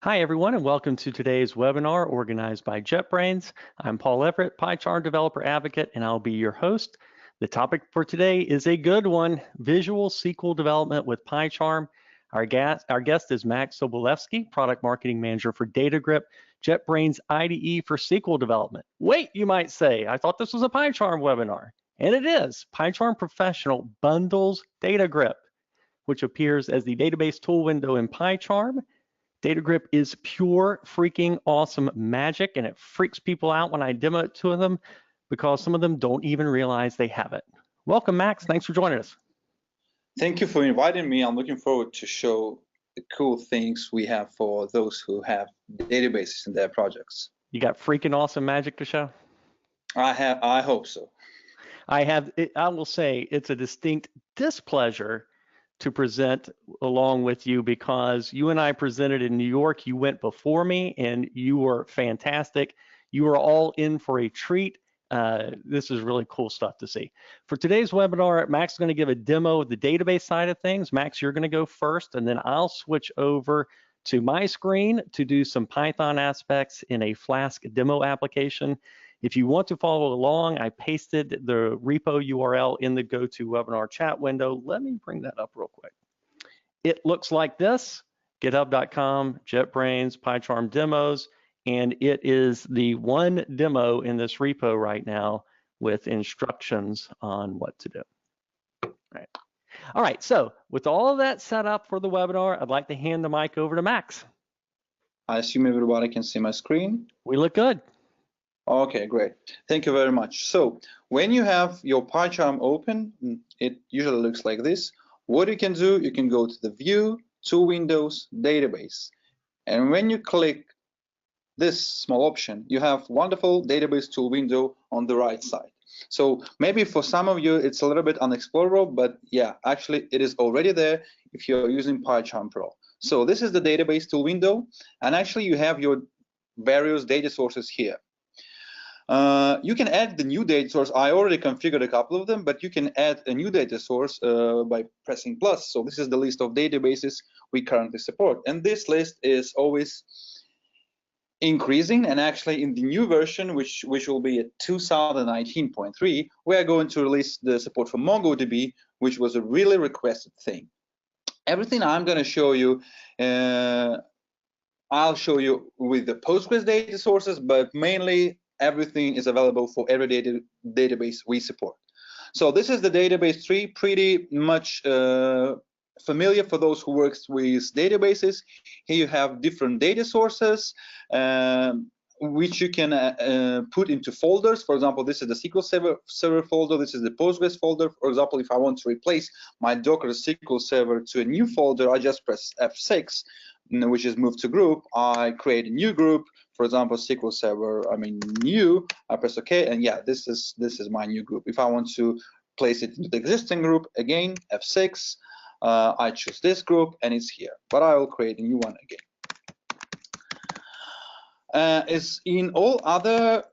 Hi, everyone, and welcome to today's webinar organized by JetBrains. I'm Paul Everett, PyCharm Developer Advocate, and I'll be your host. The topic for today is a good one, Visual SQL Development with PyCharm. Our guest is Max Sobolevskiy, Product Marketing Manager for DataGrip, JetBrains IDE for SQL Development. Wait, you might say, I thought this was a PyCharm webinar. And it is. PyCharm Professional bundles DataGrip, which appears as the database tool window in PyCharm. DataGrip is pure freaking awesome magic, and it freaks people out when I demo it to them because some of them don't even realize they have it. Welcome, Max. Thanks for joining us. Thank you for inviting me. I'm looking forward to show the cool things we have for those who have databases in their projects. You got freaking awesome magic to show? I hope so. I will say it's a distinct displeasure to present along with you because you and I presented in New York. You went before me and you were fantastic. You were all in for a treat. This is really cool stuff to see. For today's webinar, Max is going to give a demo of the database side of things. Max, you're going to go first, and then I'll switch over to my screen to do some Python aspects in a Flask demo application. If you want to follow along, I pasted the repo URL in the GoToWebinar chat window. Let me bring that up real quick. It looks like this, github.com, JetBrains, PyCharm demos, and it is the one demo in this repo right now with instructions on what to do. All right, so with all of that set up for the webinar, I'd like to hand the mic over to Max. I assume everybody can see my screen. We look good. Okay, great. Thank you very much. So when you have your PyCharm open, it usually looks like this. What you can do, you can go to the View, to Windows, Database. And when you click this small option, you have wonderful database tool window on the right side. So maybe for some of you, it's a little bit unexplorable, but yeah, actually it is already there if you're using PyCharm Pro. So this is the database tool window, and actually you have your various data sources here. You can add the new data source. I already configured a couple of them, but you can add a new data source by pressing plus. So this is the list of databases we currently support. And this list is always increasing. And actually in the new version, which will be at 2019.3, we are going to release the support for MongoDB, which was a really requested thing. Everything I'm going to show you, I'll show you with the Postgres data sources, but mainly everything is available for every database we support. So this is the database tree, pretty much familiar for those who work with databases. Here you have different data sources, which you can put into folders. For example, this is the SQL Server folder. This is the Postgres folder. For example, if I want to replace my Docker SQL Server to a new folder, I just press F6, which is move to group. I create a new group. For example, SQL Server, new, I press OK, and yeah, this is my new group. If I want to place it into the existing group, again, F6, I choose this group, and it's here. But I will create a new one again. As in all other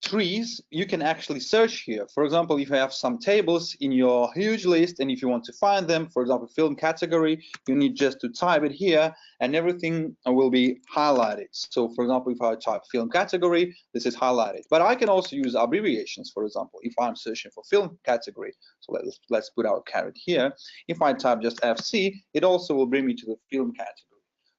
trees, you can actually search here. For example, if you have some tables in your huge list, and if you want to find them, for example, film category, you need just to type it here, and everything will be highlighted. So, for example, if I type film category, this is highlighted. But I can also use abbreviations. For example, if I'm searching for film category, so let's put our caret here. If I type just FC, it also will bring me to the film category.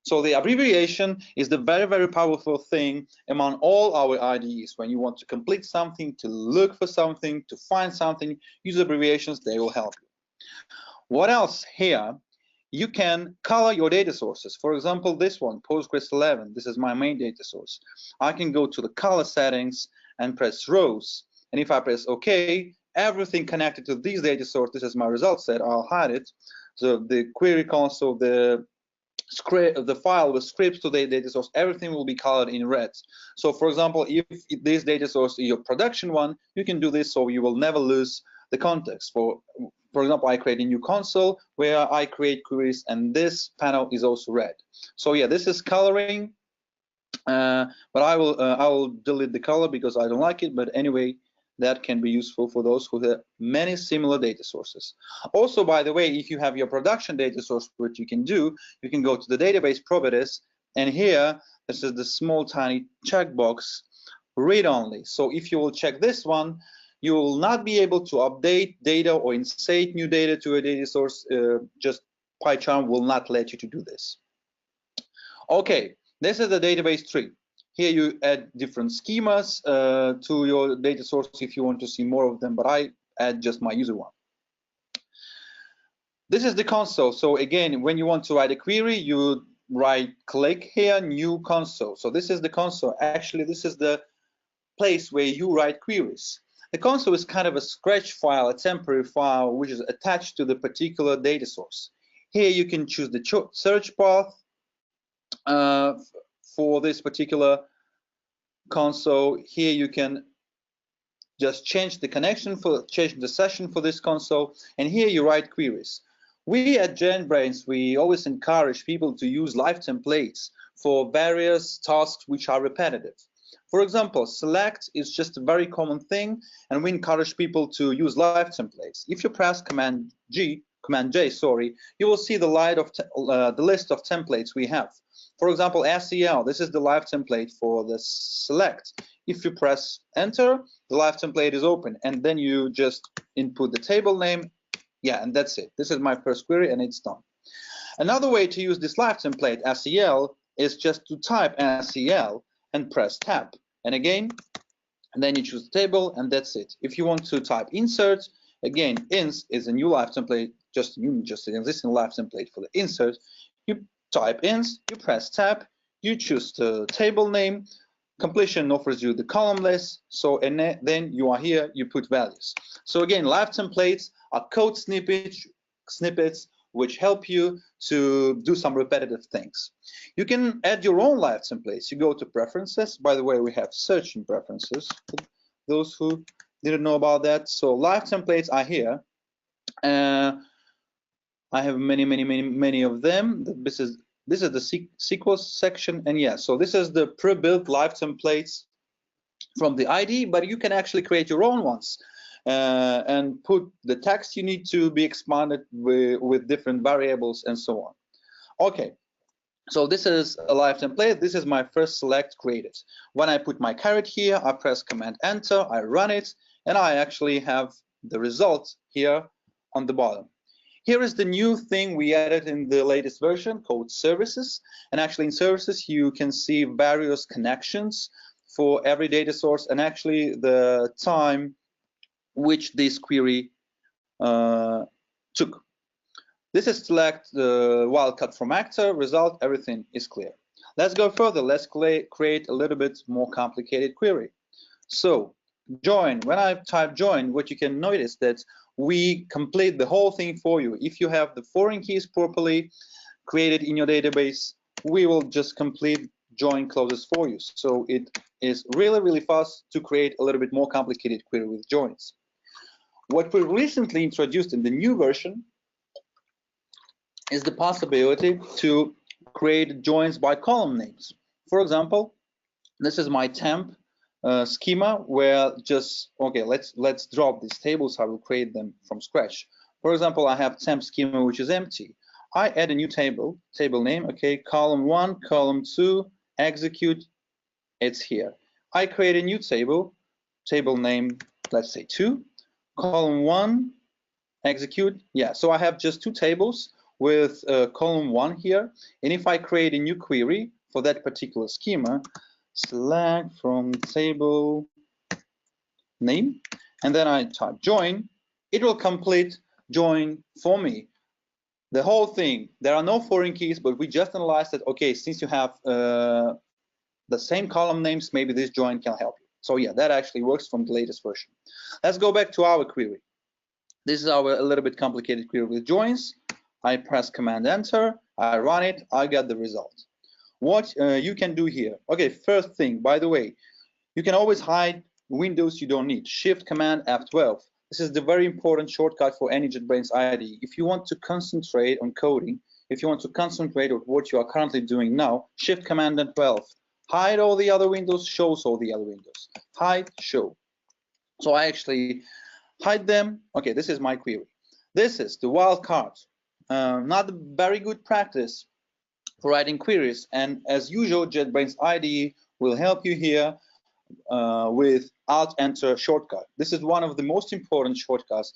So the abbreviation is the very, very powerful thing among all our IDEs. When you want to complete something, to look for something, to find something, use abbreviations, they will help you. What else here? You can color your data sources. For example, this one, Postgres 11, this is my main data source. I can go to the color settings and press rows. And if I press OK, everything connected to this data source, this is my result set, I'll hide it. So the query console, the file with scripts to the data source, everything will be colored in red. So for example, if this data source is your production one, you can do this so you will never lose the context. For example, I create a new console where I create queries, and this panel is also red. So yeah, this is coloring, but I will delete the color because I don't like it. But anyway, that can be useful for those who have many similar data sources. Also, by the way, if you have your production data source, what you can do, you can go to the database properties And here, this is the small tiny checkbox, read only. So if you will check this one, you will not be able to update data or insert new data to a data source. Just PyCharm will not let you to do this. Okay, this is the database tree. Here you add different schemas to your data source if you want to see more of them, but I add just my user one. This is the console. So again, when you want to write a query, you right-click here, new console. So this is the console. Actually, this is the place where you write queries. The console is kind of a Scratch file, a temporary file, which is attached to the particular data source. Here you can choose the search path for this particular console. Here you can just change the connection change the session for this console, and here you write queries. We at JetBrains, we always encourage people to use live templates for various tasks which are repetitive. For example, select is just a very common thing, and we encourage people to use live templates. If you press Command J, you will see the list of templates we have. For example, SEL, this is the live template for the select. If you press enter, the live template is open, and then you just input the table name. Yeah, and that's it. This is my first query, and it's done. Another way to use this live template, SEL, is just to type SEL and press tab. And again, and then you choose the table, and that's it. If you want to type insert, again, ins is a new live template, just an existing live template for the insert. You type ins, you press tab, you choose the table name, completion offers you the column list, so and then you are here, you put values. So again, live templates are code snippets which help you to do some repetitive things. You can add your own live templates. You go to preferences. By the way, we have search in preferences for those who didn't know about that. So live templates are here. I have many of them. This is the SQL section, and yeah, so this is the pre-built live templates from the IDE, but you can actually create your own ones and put the text you need to be expanded with different variables and so on. Okay, so this is a live template. This is my first select created. When I put my caret here, I press Command Enter, I run it, and I actually have the result here on the bottom. Here is the new thing we added in the latest version called services. And actually in services, you can see various connections for every data source and actually the time which this query took. This is select the wildcard from actor, result, everything is clear. Let's go further. Let's create a little bit more complicated query. So join, when I type join, what you can notice that we complete the whole thing for you. If you have the foreign keys properly created in your database, we will just complete join clauses for you. So it is really fast to create a little bit more complicated query with joins. What we recently introduced in the new version is the possibility to create joins by column names. For example, this is my temp schema where just, okay, let's drop these tables. I will create them from scratch. For example, I have temp schema which is empty. I add a new table name, okay, column 1, column 2, execute, it's here. I create a new table name, let's say 2, column 1, execute, yeah, so I have just 2 tables with column 1 here, and if I create a new query for that particular schema, select from table name, and then I type join, it will complete join for me. The whole thing, there are no foreign keys, but we just analyzed that, okay, since you have the same column names, maybe this join can help you. So yeah, that actually works from the latest version. Let's go back to our query. This is our a little bit complicated query with joins. I press Command Enter, I run it, I get the result. What you can do here, okay, first thing, by the way, you can always hide windows you don't need. Shift Command F12. This is the very important shortcut for any JetBrains IDE. If you want to concentrate on coding, if you want to concentrate on what you are currently doing now, Shift Command F12. Hide all the other windows, shows all the other windows. Hide, show. So I actually hide them. Okay, this is my query. This is the wildcard. Not a very good practice, for writing queries. And as usual, JetBrains IDE will help you here with Alt-Enter shortcut. This is one of the most important shortcuts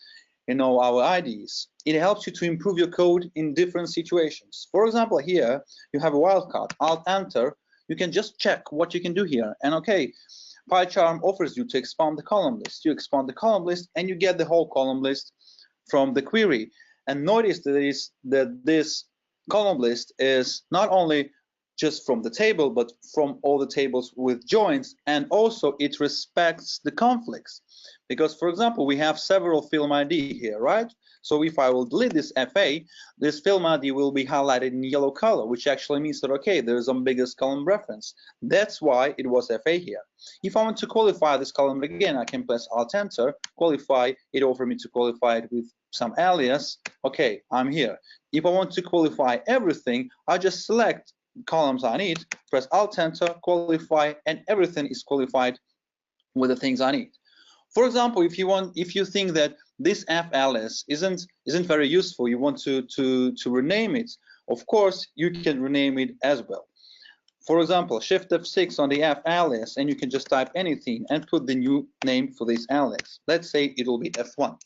in all our IDEs. It helps you to improve your code in different situations. For example, here you have a wildcard, Alt-Enter. You can just check what you can do here. And okay, PyCharm offers you to expand the column list. You expand the column list and you get the whole column list from the query. And notice that this column list is not only just from the table, but from all the tables with joins, and also it respects the conflicts. Because, for example, we have several film ID here, right? So if I will delete this FA, this film ID will be highlighted in yellow color, which actually means that, okay, there is a biggest column reference. That's why it was FA here. If I want to qualify this column again, I can press Alt-Enter, qualify, it offers me to qualify it with some alias. Okay, I'm here. If I want to qualify everything, I just select columns I need, press Alt-Enter, qualify, and everything is qualified with the things I need. For example, if you think that this FLS isn't very useful, you want to rename it, of course you can rename it as well. For example, Shift F6 on the FLS, and you can just type anything and put the new name for this alias. Let's say it will be F1.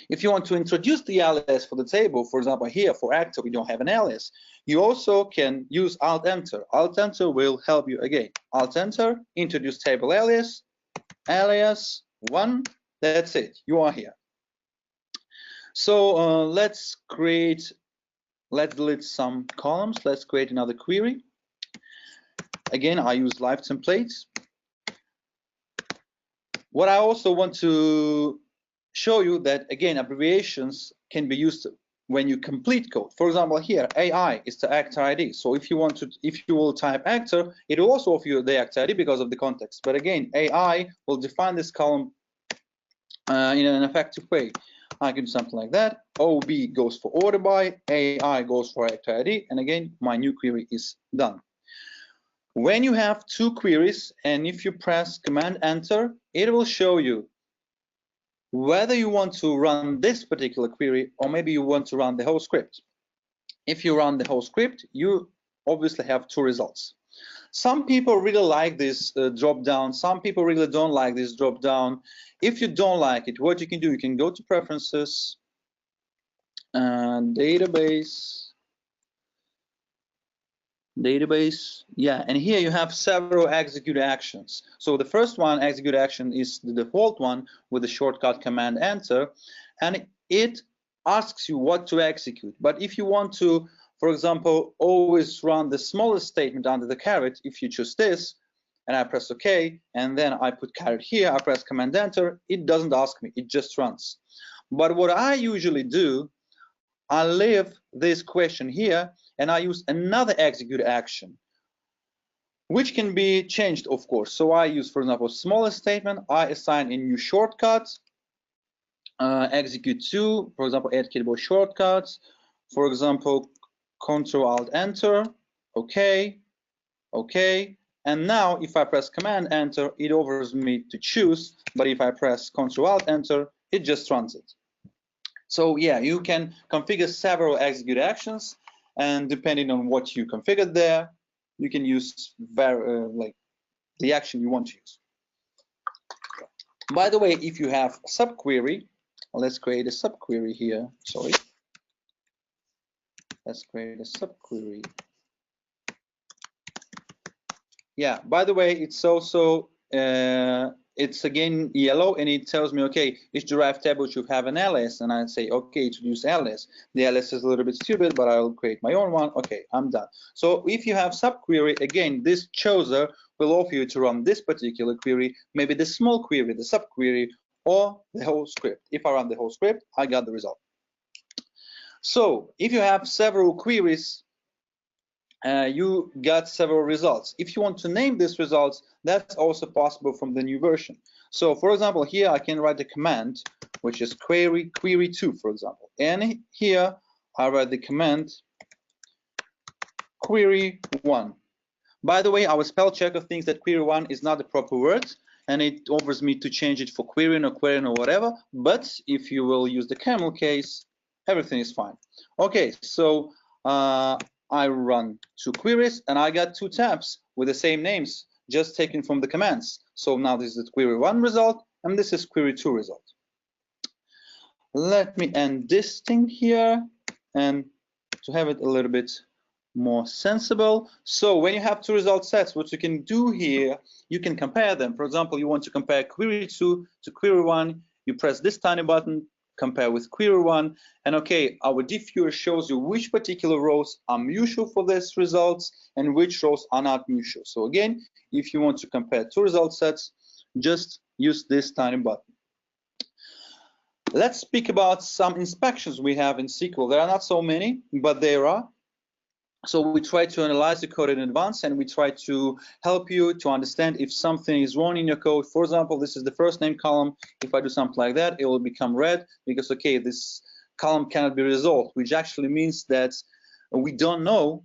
If you want to introduce the alias for the table, for example, here for actor we don't have an alias, you also can use Alt-Enter. Alt-Enter will help you again. Alt-Enter, introduce table alias, alias 1, that's it, you are here. So let's delete some columns, let's create another query. Again, I use live templates. What I also want to show you that, again, abbreviations can be used when you complete code. For example, here AI is the actor ID. So if you will type actor, it will also offer you the actor ID because of the context. But again, AI will define this column in an effective way. I can do something like that. OB goes for order by, AI goes for actor ID, and again, my new query is done. When you have two queries, and if you press Command Enter, it will show you whether you want to run this particular query or maybe you want to run the whole script. If you run the whole script, you obviously have two results. Some people really like this drop down. Some people really don't like this drop down. If you don't like it, what you can do, you can go to Preferences, database, yeah, and here you have several execute actions. So the first one, execute action, is the default one with the shortcut Command Enter, and it asks you what to execute. But if you want to, for example, always run the smallest statement under the caret, if you choose this, and I press OK, and then I put caret here, I press Command Enter, it doesn't ask me, it just runs. But what I usually do, I leave this question here, and I use another execute action, which can be changed, of course. So I use, for example, smallest statement, I assign a new shortcut, execute to, for example, add keyboard shortcuts, for example, Control-Alt-Enter, OK, OK, and now if I press Command Enter, it offers me to choose, but if I press Control-Alt-Enter, it just runs it. So yeah, you can configure several execute actions, and depending on what you configured there, you can use like the action you want to use. By the way, if you have a subquery, let's create a subquery here. Sorry. Let's create a subquery. Yeah, by the way, it's also it's again yellow, and it tells me, okay, each derived table should have an alias, and I say, okay, introduce alias. The alias is a little bit stupid, but I will create my own one. Okay, I'm done. So if you have subquery, again, this chooser will offer you to run this particular query, maybe the small query, the subquery, or the whole script. If I run the whole script, I got the result. So if you have several queries, you got several results. If you want to name these results, that's also possible from the new version. So for example, here I can write the command, which is query2, for example. And here I write the command query1. By the way, our spell checker thinks that query1 is not the proper word, and it offers me to change it for querying or whatever. But if you will use the camel case, everything is fine. Okay, so I run 2 queries, and I got 2 tabs with the same names, just taken from the commands. So now this is the query 1 result, and this is query 2 result. Let me end this thing here, and to have it a little bit more sensible. So when you have 2 result sets, what you can do here, you can compare them. For example, you want to compare query 2 to query 1, you press this tiny button, compare with query 1, and okay, our diff viewer shows you which particular rows are mutual for these results and which rows are not mutual. So again, if you want to compare 2 result sets, just use this tiny button. Let's speak about some inspections we have in SQL. There are not so many, but there are. So we try to analyze the code in advance, and we try to help you to understand if something is wrong in your code. For example, this is the first name column. If I do something like that, it will become red because, okay, this column cannot be resolved, which actually means that we don't know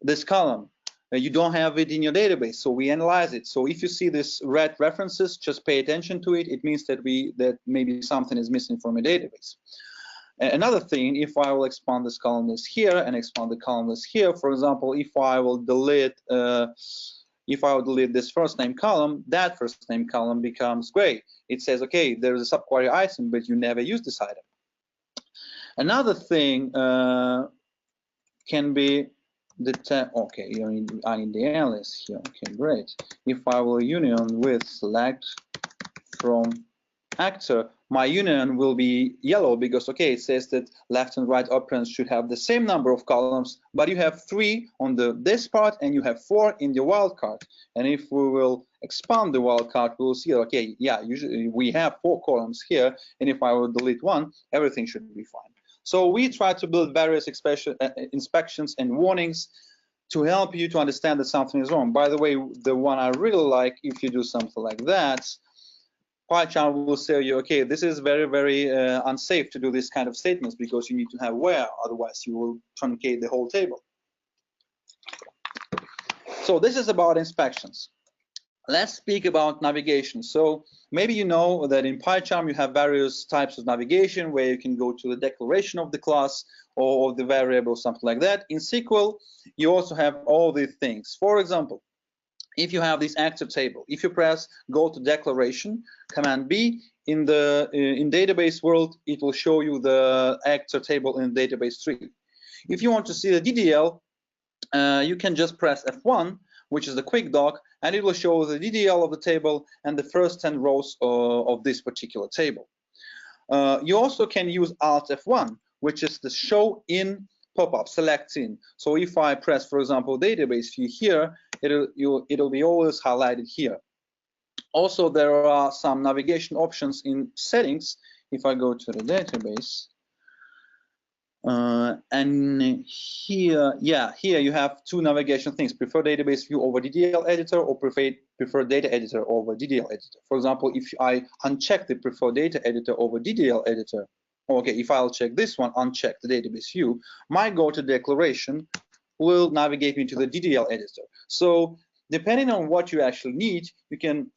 this column. You don't have it in your database, so we analyze it. So if you see this red references, just pay attention to it. It means that maybe something is missing from your database. Another thing, if I will expand this column list here and expand the column list here, for example, if I will delete this first name column, that first name column becomes gray. It says, okay, there is a subquery item, but you never use this item. Another thing can be the okay, I need the alias here. Okay, great. If I will union with select from actor, my union will be yellow because, okay, it says that left and right operands should have the same number of columns, but you have 3 on this part and you have 4 in the wildcard. And if we will expand the wildcard, we will see, okay, yeah, usually we have 4 columns here, and if I will delete 1, everything should be fine. So we try to build various inspections and warnings to help you to understand that something is wrong. By the way, the one I really like, if you do something like that, PyCharm will say you, okay, this is very, very unsafe to do this kind of statements because you need to have where, otherwise you will truncate the whole table. So this is about inspections. Let's speak about navigation. So maybe you know that in PyCharm you have various types of navigation where you can go to the declaration of the class or of the variable, something like that. In SQL, you also have all these things. For example, if you have this actor table, if you press go to declaration, command B, in database world, it will show you the actor table in database tree. If you want to see the DDL, you can just press F1, which is the quick dock, and it will show the DDL of the table and the first 10 rows of this particular table. You also can use Alt F1, which is the show in pop-up, select in. So if I press, for example, database view here, it'll be always highlighted here. Also, there are some navigation options in settings. If I go to the database, and here you have 2 navigation things: prefer database view over DDL editor, or prefer data editor over DDL editor. For example, if I uncheck the prefer data editor over DDL editor, okay, if I'll check this one, uncheck the database view, my go to declaration will navigate me to the DDL editor. So depending on what you actually need, you can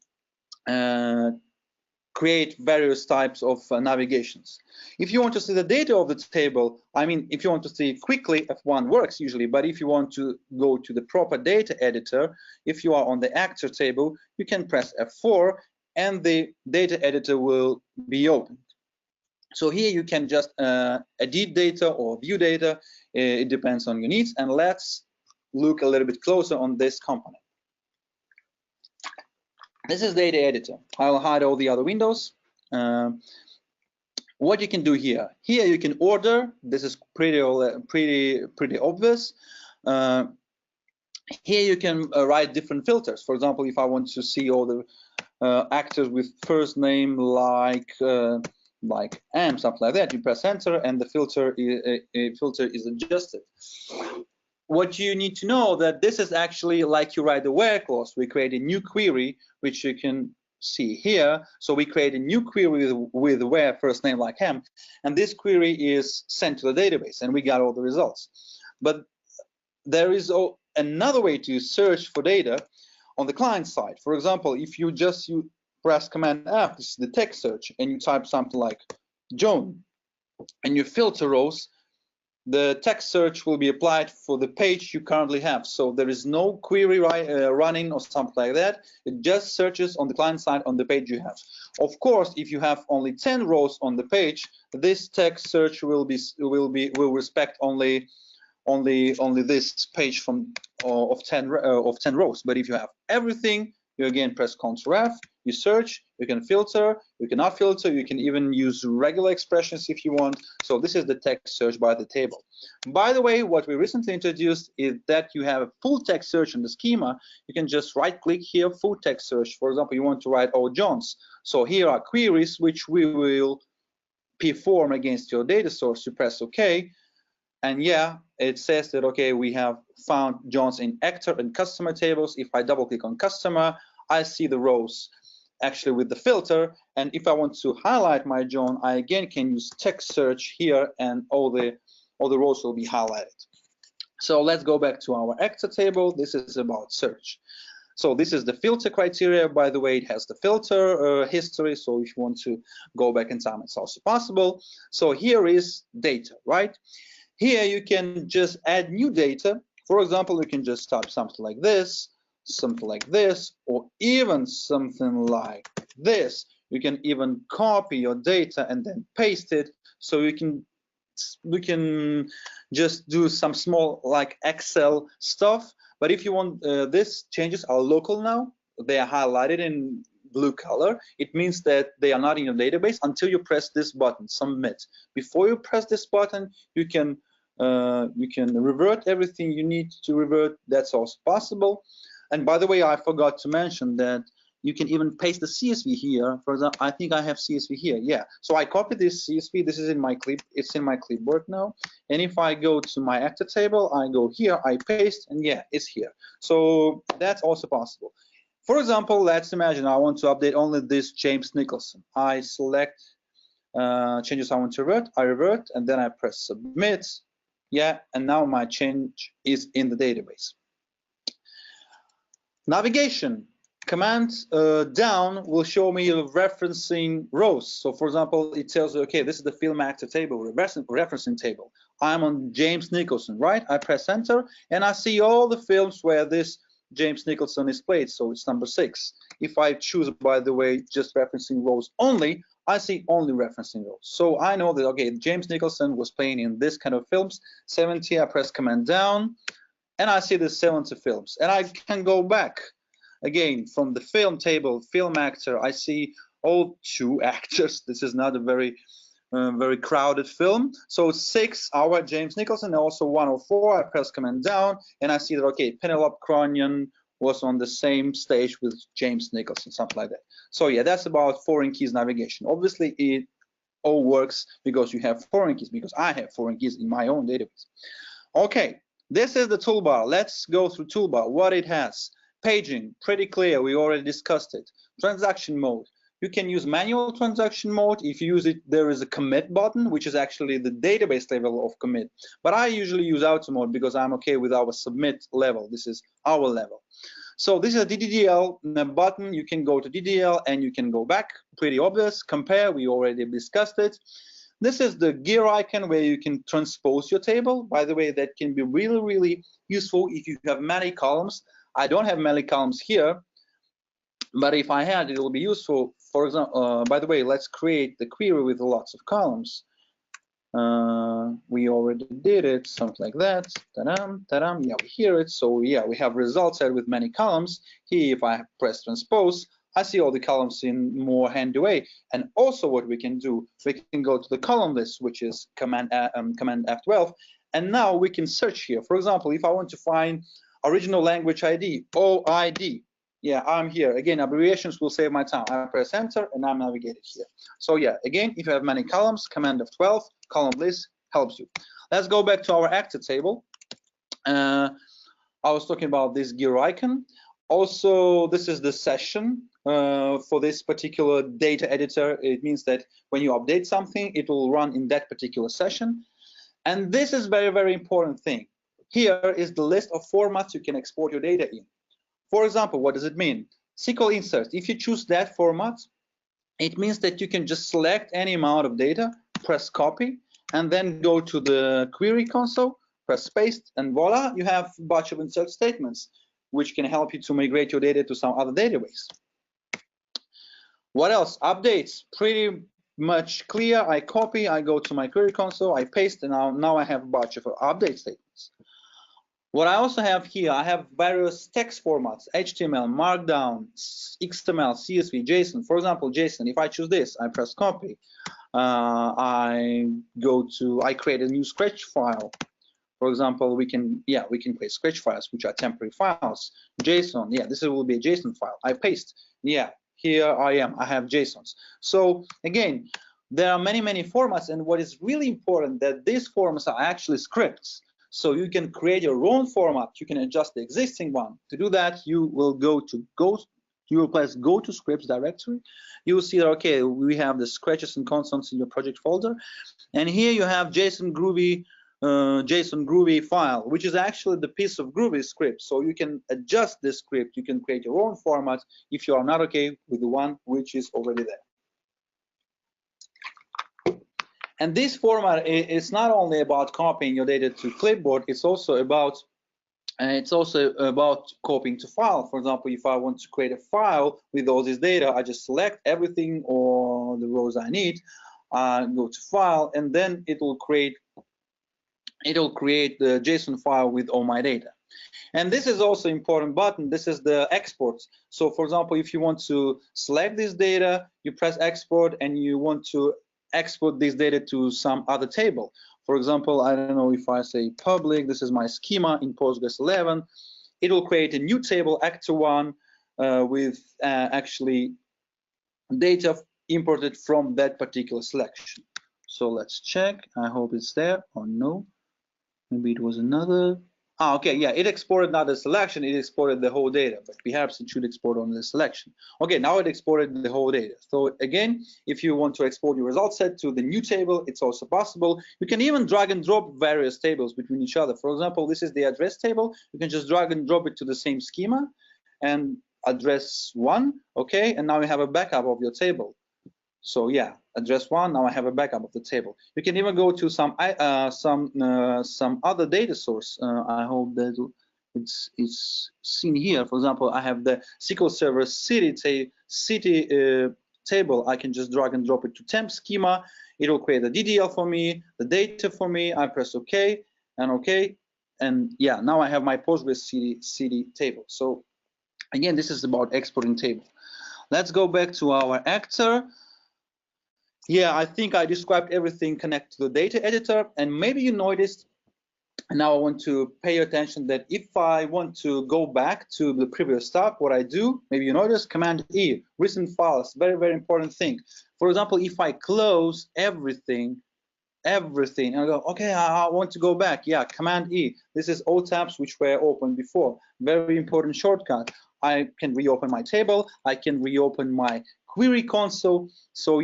create various types of navigations. If you want to see the data of the table, I mean, if you want to see it quickly, F1 works usually, but if you want to go to the proper data editor, if you are on the actor table, you can press F4 and the data editor will be opened. So here you can just edit data or view data. It depends on your needs. And let's look a little bit closer on this component. This is data editor. I'll hide all the other windows. What you can do here? Here you can order. This is pretty obvious. Here you can write different filters. For example, if I want to see all the actors with first name like M, something like that, you press enter and the filter is adjusted. What you need to know that this is actually like you write the where clause. We create a new query, which you can see here. So we create a new query with where first name like M, and this query is sent to the database, and we got all the results. But there is another way to search for data on the client side. For example, if you press Command F, this is the text search, and you type something like Joan, and you filter rows, the text search will be applied for the page you currently have. So there is no query running or something like that. It just searches on the client side on the page you have. Of course, if you have only 10 rows on the page, this text search will respect only this page of 10 rows. But if you have everything, you again press Ctrl F, you search, you can filter, you cannot filter, you can even use regular expressions if you want. So this is the text search by the table. By the way, what we recently introduced is that you have a full text search in the schema. You can just right click here, full text search. For example, you want to write all Johns. So here are queries which we will perform against your data source. You press OK. And yeah, it says that, okay, we have found Johns in actor and customer tables. If I double click on customer, I see the rows actually with the filter. And if I want to highlight my John, I again can use text search here, and all the rows will be highlighted. So let's go back to our actor table. This is about search. So this is the filter criteria. By the way, it has the filter history. So if you want to go back in time, it's also possible. So here is data, right? Here you can just add new data. For example, you can just type something like this, or even something like this. You can even copy your data and then paste it. So we can just do some small like Excel stuff. But if you want, these changes are local now. They are highlighted in blue color. It means that they are not in your database until you press this button, submit. Before you press this button, you can revert everything you need to revert. That's also possible. And by the way, I forgot to mention that you can even paste the CSV here. For example, I think I have CSV here. Yeah. So I copied this CSV. This is in my clip. It's in my clipboard now. And if I go to my actor table, I go here, I paste, and yeah, it's here. So that's also possible. For example, let's imagine I want to update only this James Nicholson. I select changes I want to revert. I revert, and then I press submit. Yeah, and now my change is in the database. Navigation. Command down will show me referencing rows. So for example, it tells you, okay, this is the film actor table, referencing table. I'm on James Nicholson, right? I press enter, and I see all the films where this James Nicholson is played. So it's number 6. If I choose, by the way, just referencing rows only, I see only referencing rows. So I know that, okay, James Nicholson was playing in this kind of films. 70, I press command down, and I see the 70 films. And I can go back again from the film table, film actor. I see all 2 actors. This is not a very crowded film. So 6, our James Nicholson, and also 104. I press command down, and I see that, okay, Penelope Cronion was on the same stage with James Nicholson, something like that. So yeah, that's about foreign keys navigation. Obviously, it all works because you have foreign keys, because I have foreign keys in my own database. Okay, this is the toolbar. Let's go through toolbar, what it has. Paging, pretty clear, we already discussed it. Transaction mode. You can use manual transaction mode. If you use it, there is a commit button, which is actually the database level of commit. But I usually use auto mode because I'm okay with our submit level. This is our level. So this is a DDL button. You can go to DDL and you can go back. Pretty obvious. Compare, we already discussed it. This is the gear icon where you can transpose your table. By the way, that can be really, really useful if you have many columns. I don't have many columns here, but if I had, it will be useful. For example, by the way, let's create the query with lots of columns. We already did it, something like that. Ta-dam, ta-dam. Yeah, we hear it. So yeah, we have results here with many columns. Here, if I press transpose, I see all the columns in more handy way. And also what we can do, we can go to the column list, which is command F12. And now we can search here. For example, if I want to find original language ID, OID. Yeah, I'm here. Again, abbreviations will save my time. I press enter and I'm navigated here. So yeah, again, if you have many columns, command F12, column list helps you. Let's go back to our actor table. I was talking about this gear icon. Also, this is the session for this particular data editor. It means that when you update something, it will run in that particular session. And this is very, very important thing. Here is the list of formats you can export your data in. For example, what does it mean? SQL insert. If you choose that format, it means that you can just select any amount of data, press copy, and then go to the query console, press paste, and voila, you have a bunch of insert statements, which can help you to migrate your data to some other database. What else? Updates, pretty much clear. I copy, I go to my query console, I paste, and now I have a bunch of update statements. What I also have here, I have various text formats: HTML, Markdown, XML, CSV, JSON. For example, JSON, if I choose this, I press copy. I create a new Scratch file. For example, we can create Scratch files, which are temporary files. JSON, this will be a JSON file. I paste, here I am, I have JSONs. So again, there are many formats, and what is really important that these formats are actually scripts. So you can create your own format, you can adjust the existing one. To do that, you will press go to scripts directory. You will see that, okay, we have the scratches and constants in your project folder, and here you have JSON Groovy file, which is actually the piece of Groovy script. So you can adjust this script, you can create your own format if you are not okay with the one which is already there. And this format is not only about copying your data to clipboard, it's also about copying to file. For example, if I want to create a file with all this data, I just select everything or the rows I need, go to file, and then it'll create the JSON file with all my data. And this is also important button. This is the export. So for example, if you want to select this data, you press export, and you want to export this data to some other table. For example, I don't know, if I say public, this is my schema in Postgres 11, it will create a new table, actor1, with actually data imported from that particular selection. So let's check. I hope it's there, or no. Maybe it was another. Okay, it exported not the selection, it exported the whole data, but perhaps it should export only the selection. Okay, now it exported the whole data. So again, if you want to export your result set to the new table, it's also possible. You can even drag and drop various tables between each other. For example, this is the address table. You can just drag and drop it to the same schema and address 1, okay, and now you have a backup of your table. So address 1, now I have a backup of the table. You can even go to some other data source. I hope that it's seen here. For example, I have the SQL Server city table. I can just drag and drop it to temp schema. It will create the DDL for me, the data for me. I press OK and OK, and now I have my Postgres city table. So again, this is about exporting table. Let's go back to our actor. I think I described everything connected to the data editor, and maybe you noticed, and now I want to pay attention that if I want to go back to the previous step, what I do, maybe you notice, Command E, recent files, very important thing. For example, if I close everything, and I go, okay, I want to go back, Command E. This is all tabs which were open before. Very important shortcut. I can reopen my table, I can reopen my query console. So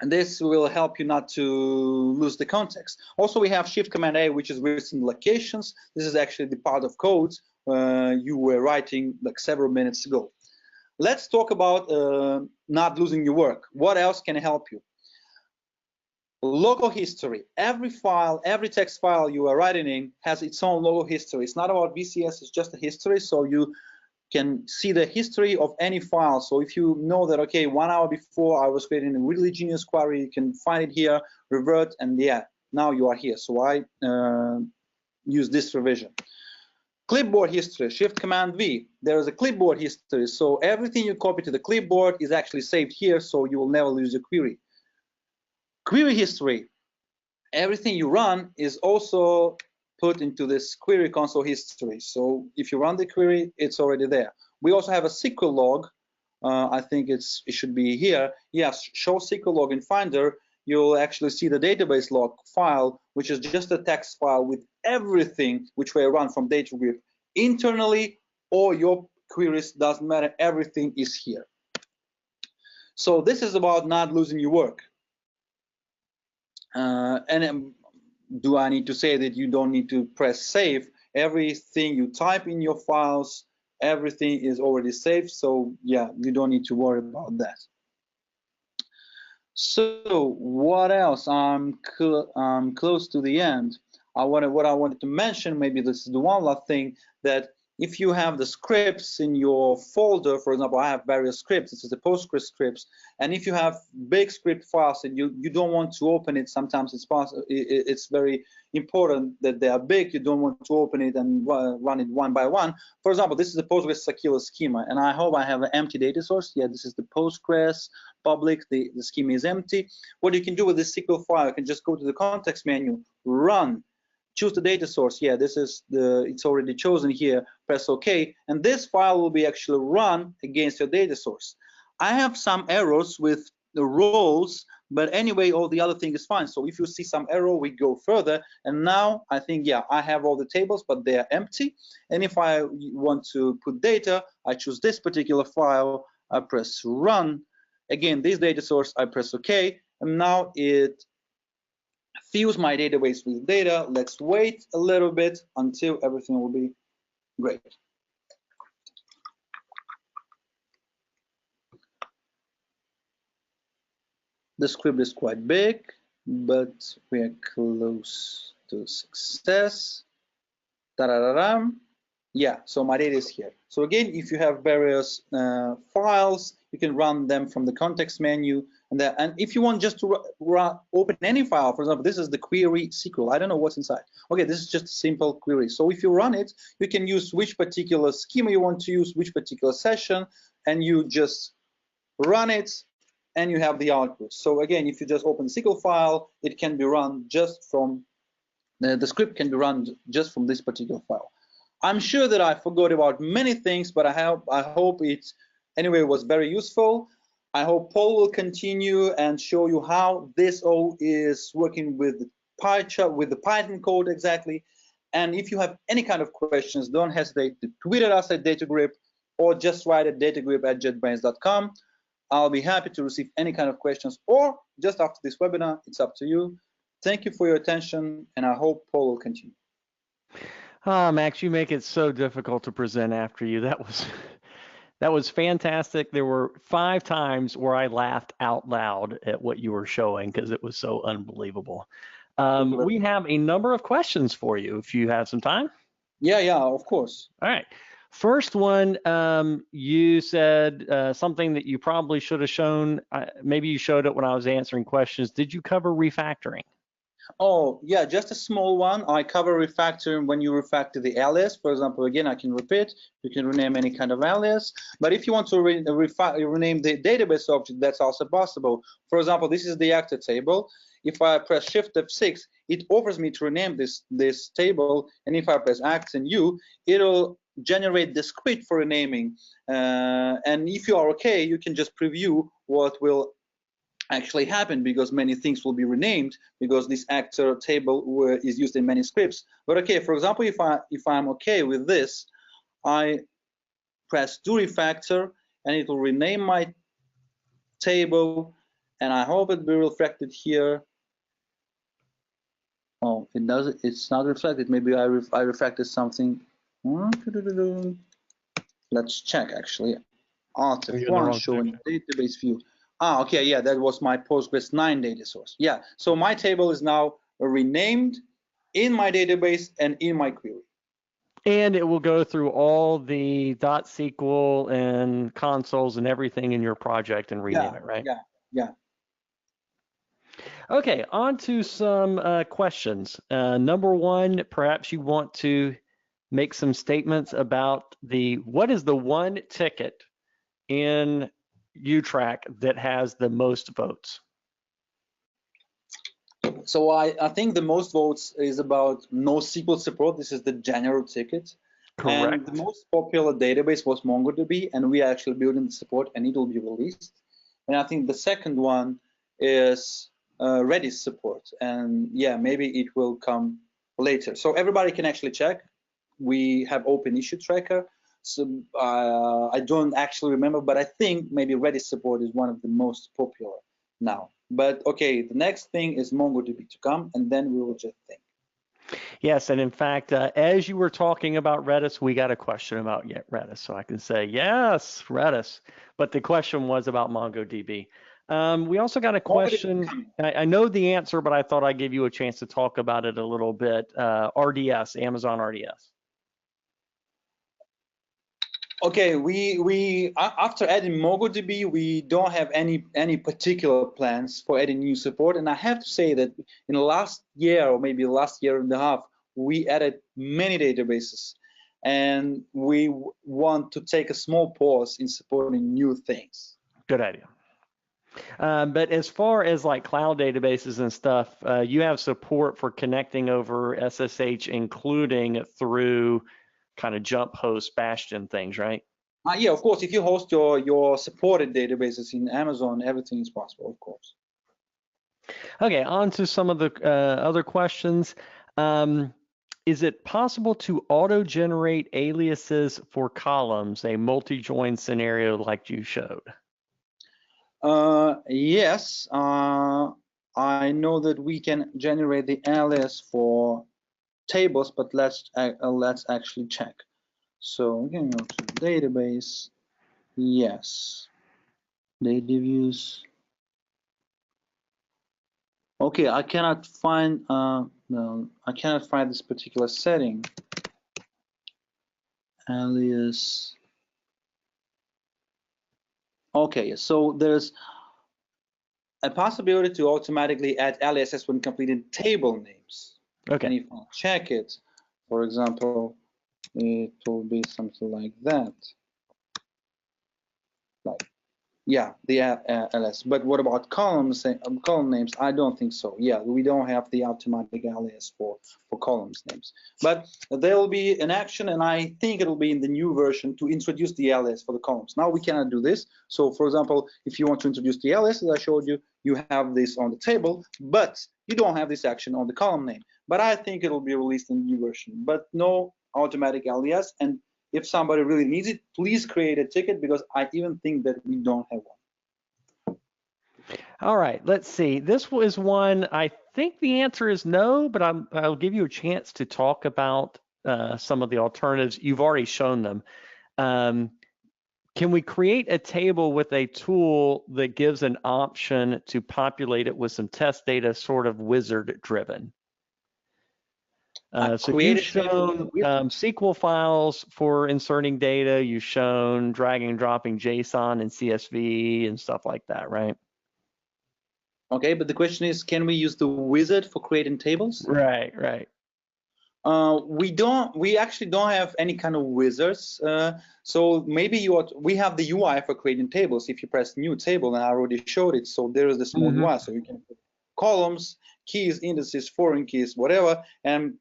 and this will help you not to lose the context. Also, we have Shift Command A, which is recent locations. This is actually the part of code you were writing like several minutes ago. Let's talk about not losing your work. What else can help you? Local history. Every file, every text file you are writing in has its own local history. It's not about VCS, it's just a history. So you can see the history of any file. So if you know that, okay, 1 hour before I was creating a really genius query, you can find it here, revert, and now you are here. So I use this revision. Clipboard history, Shift Command V. There is a clipboard history. So everything you copy to the clipboard is actually saved here, so you will never lose your query. Query history. Everything you run is also put into this query console history. So if you run the query, it's already there. We also have a SQL log. I think it should be here. Yes, show SQL log in Finder. You'll actually see the database log file, which is just a text file with everything which we run from DataGrip internally, or your queries, doesn't matter, everything is here. So this is about not losing your work. Do I need to say that you don't need to press save? Everything you type in your files, everything is already saved, so you don't need to worry about that. So what else? I'm close to the end. What I wanted to mention, maybe this is the one last thing, that if you have the scripts in your folder, for example, I have various scripts, this is the Postgres scripts, and if you have big script files and you don't want to open it, sometimes it's very important that they are big, you don't want to open it and run it one by one. For example, this is the Postgres Sakila schema, and I hope I have an empty data source. Yeah, this is the Postgres public, the schema is empty. What you can do with this SQL file, you can just go to the context menu, run, choose the data source. Yeah, this is it's already chosen here, press OK, and this file will be actually run against your data source. I have some errors with the rows, but anyway, all the other thing is fine. So if you see some error, we go further, and now I think, yeah, I have all the tables, but they are empty. And if I want to put data, I choose this particular file, I press run. Again, this data source, I press OK, and now it fills my database with data. Let's wait a little bit until everything will be great. The script is quite big, but we are close to success. Da-da-da-da. Yeah, so my data is here. So again, if you have various files, you can run them from the context menu. And if you want just to open any file, for example, this is the query SQL. I don't know what's inside. Okay, this is just a simple query. So if you run it, you can use which particular schema you want to use, which particular session, and you just run it, and you have the output. So again, if you just open the SQL file, it can be run just from, the script can be run just from this particular file. I'm sure that I forgot about many things, but I hope it anyway was very useful. I hope Paul will continue and show you how this all is working with the PyCharm, with the Python code exactly. And if you have any kind of questions, don't hesitate to tweet at us at DataGrip or just write at datagrip@jetbrains.com. I'll be happy to receive any kind of questions, or just after this webinar, it's up to you. Thank you for your attention, and I hope Paul will continue. Max, you make it so difficult to present after you. That was fantastic. There were 5 times where I laughed out loud at what you were showing because it was so unbelievable. We have a number of questions for you if you have some time. Yeah, of course. All right. First one, you said something that you probably should have shown. Maybe you showed it when I was answering questions. Did you cover refactoring? Oh, yeah, just a small one. I cover refactoring when you refactor the alias. For example, again, I can repeat, you can rename any kind of alias. But if you want to rename the database object, that's also possible. For example, this is the actor table. If I press Shift F6, it offers me to rename this table. And if I press Act and U, it'll generate the script for renaming. And if you are okay, you can just preview what will actually happen, because many things will be renamed, because this actor table is used in many scripts. But okay, for example, if I'm okay with this, I press do refactor and it will rename my table, and I hope it will be reflected here. Oh, it does. It's not reflected. Maybe I refactored something. Let's check actually. Alt F1 showing database view. Okay, yeah, that was my Postgres 9 data source. Yeah, so my table is now renamed in my database and in my query. And it will go through all the .SQL and consoles and everything in your project and rename it, right? Yeah. Okay, on to some questions. Number one, perhaps you want to make some statements about what is the one ticket in UTrack that has the most votes? So I think the most votes is about NoSQL support. This is the general ticket. Correct. And the most popular database was MongoDB, and we are actually building the support, and it will be released. And I think the second one is Redis support, and yeah, maybe it will come later. So everybody can actually check. We have open issue tracker. So I don't actually remember, but I think maybe Redis support is one of the most popular now. But okay, the next thing is MongoDB to come, and then we will just think. Yes, and in fact, as you were talking about Redis, we got a question about Redis, so I can say yes, Redis. But the question was about MongoDB. We also got a question. I know the answer, but I thought I'd give you a chance to talk about it a little bit. RDS, Amazon RDS. Okay, we after adding MongoDB, we don't have any particular plans for adding new support. And I have to say that in the last year or maybe the last year and a half, we added many databases, and we want to take a small pause in supporting new things. Good idea. But as far as like cloud databases and stuff, you have support for connecting over SSH, including through kind of jump host bastion things, right? Yeah, of course. If you host your supported databases in Amazon, everything is possible, of course. Okay, on to some of the other questions. Is it possible to auto-generate aliases for columns, a multi-join scenario like you showed? Yes, I know that we can generate the alias for tables, but let's actually check. So we can go to database. Yes, data views. Okay, I cannot find no, I cannot find this particular setting. Alias. Okay, so there's a possibility to automatically add aliases when completing table names. Okay. And if I check it, for example, it will be something like that. Like, yeah, the alias. But what about columns? Column names? I don't think so. Yeah, we don't have the automatic alias for columns names. But there will be an action, and I think it will be in the new version to introduce the alias for the columns. Now we cannot do this. So, for example, if you want to introduce the alias, as I showed you, you have this on the table, but you don't have this action on the column name. But I think it will be released in the new version. But no automatic alias. And if somebody really needs it, please create a ticket, because I even think that we don't have one. All right, let's see. This was one, I think the answer is no, but I'll give you a chance to talk about some of the alternatives. You've already shown them. Can we create a table with a tool that gives an option to populate it with some test data, sort of wizard driven? So you've shown SQL files for inserting data. You've shown dragging and dropping JSON and CSV and stuff like that, right? Okay, but the question is, can we use the wizard for creating tables? Right, right. We actually don't have any kind of wizards. So maybe we have the UI for creating tables. If you press new table, and I already showed it, so there is the small UI, so you can put columns, keys, indices, foreign keys, whatever, and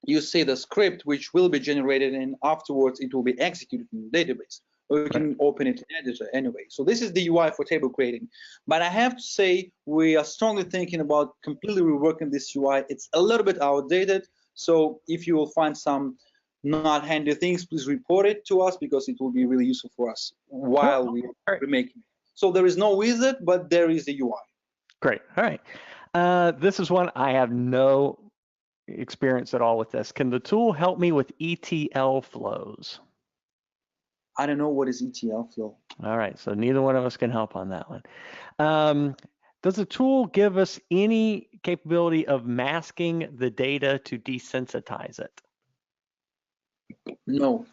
you see the script which will be generated, and afterwards it will be executed in the database. Or you can open it in editor anyway. So this is the UI for table creating. But I have to say, we are strongly thinking about completely reworking this UI. It's a little bit outdated. So if you will find some not handy things, please report it to us, because it will be really useful for us while we are remaking it. So there is no wizard, but there is a UI. Great. All right. This is one I have no experience at all with this. Can the tool help me with ETL flows? I don't know what is ETL flow. All right, so neither one of us can help on that one. Does the tool give us any capability of masking the data to desensitize it? No.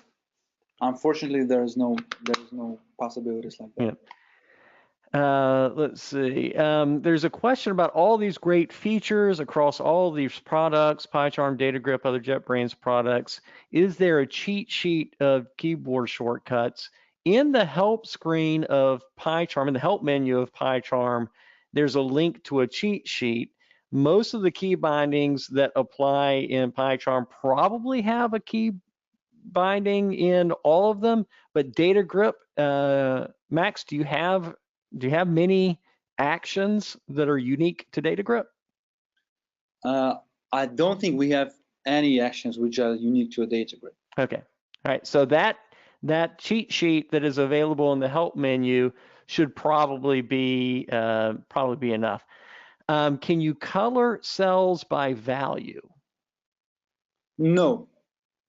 Unfortunately, there's no possibilities like that. Yeah. Let's see. There's a question about all these great features across all these products, PyCharm, DataGrip, other JetBrains products. Is there a cheat sheet of keyboard shortcuts? In the help screen of PyCharm, in the help menu of PyCharm, there's a link to a cheat sheet. Most of the key bindings that apply in PyCharm probably have a key binding in all of them, but DataGrip, Max, do you have many actions that are unique to DataGrip? I don't think we have any actions which are unique to a DataGrip. Okay. All right. So that cheat sheet that is available in the help menu should probably be enough. Can you color cells by value? No.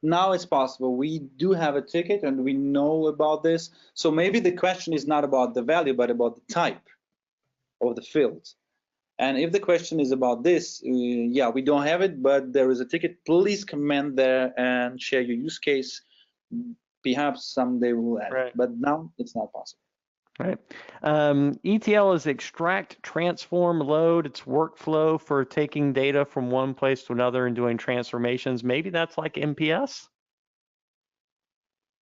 Now it's possible. We do have a ticket and we know about this. So maybe the question is not about the value, but about the type. of the fields. And if the question is about this, yeah, we don't have it, but there is a ticket. Please comment there and share your use case. Perhaps someday we'll add it, but now it's not possible. Right. ETL is extract, transform, load. It's workflow for taking data from one place to another and doing transformations. Maybe that's like MPS.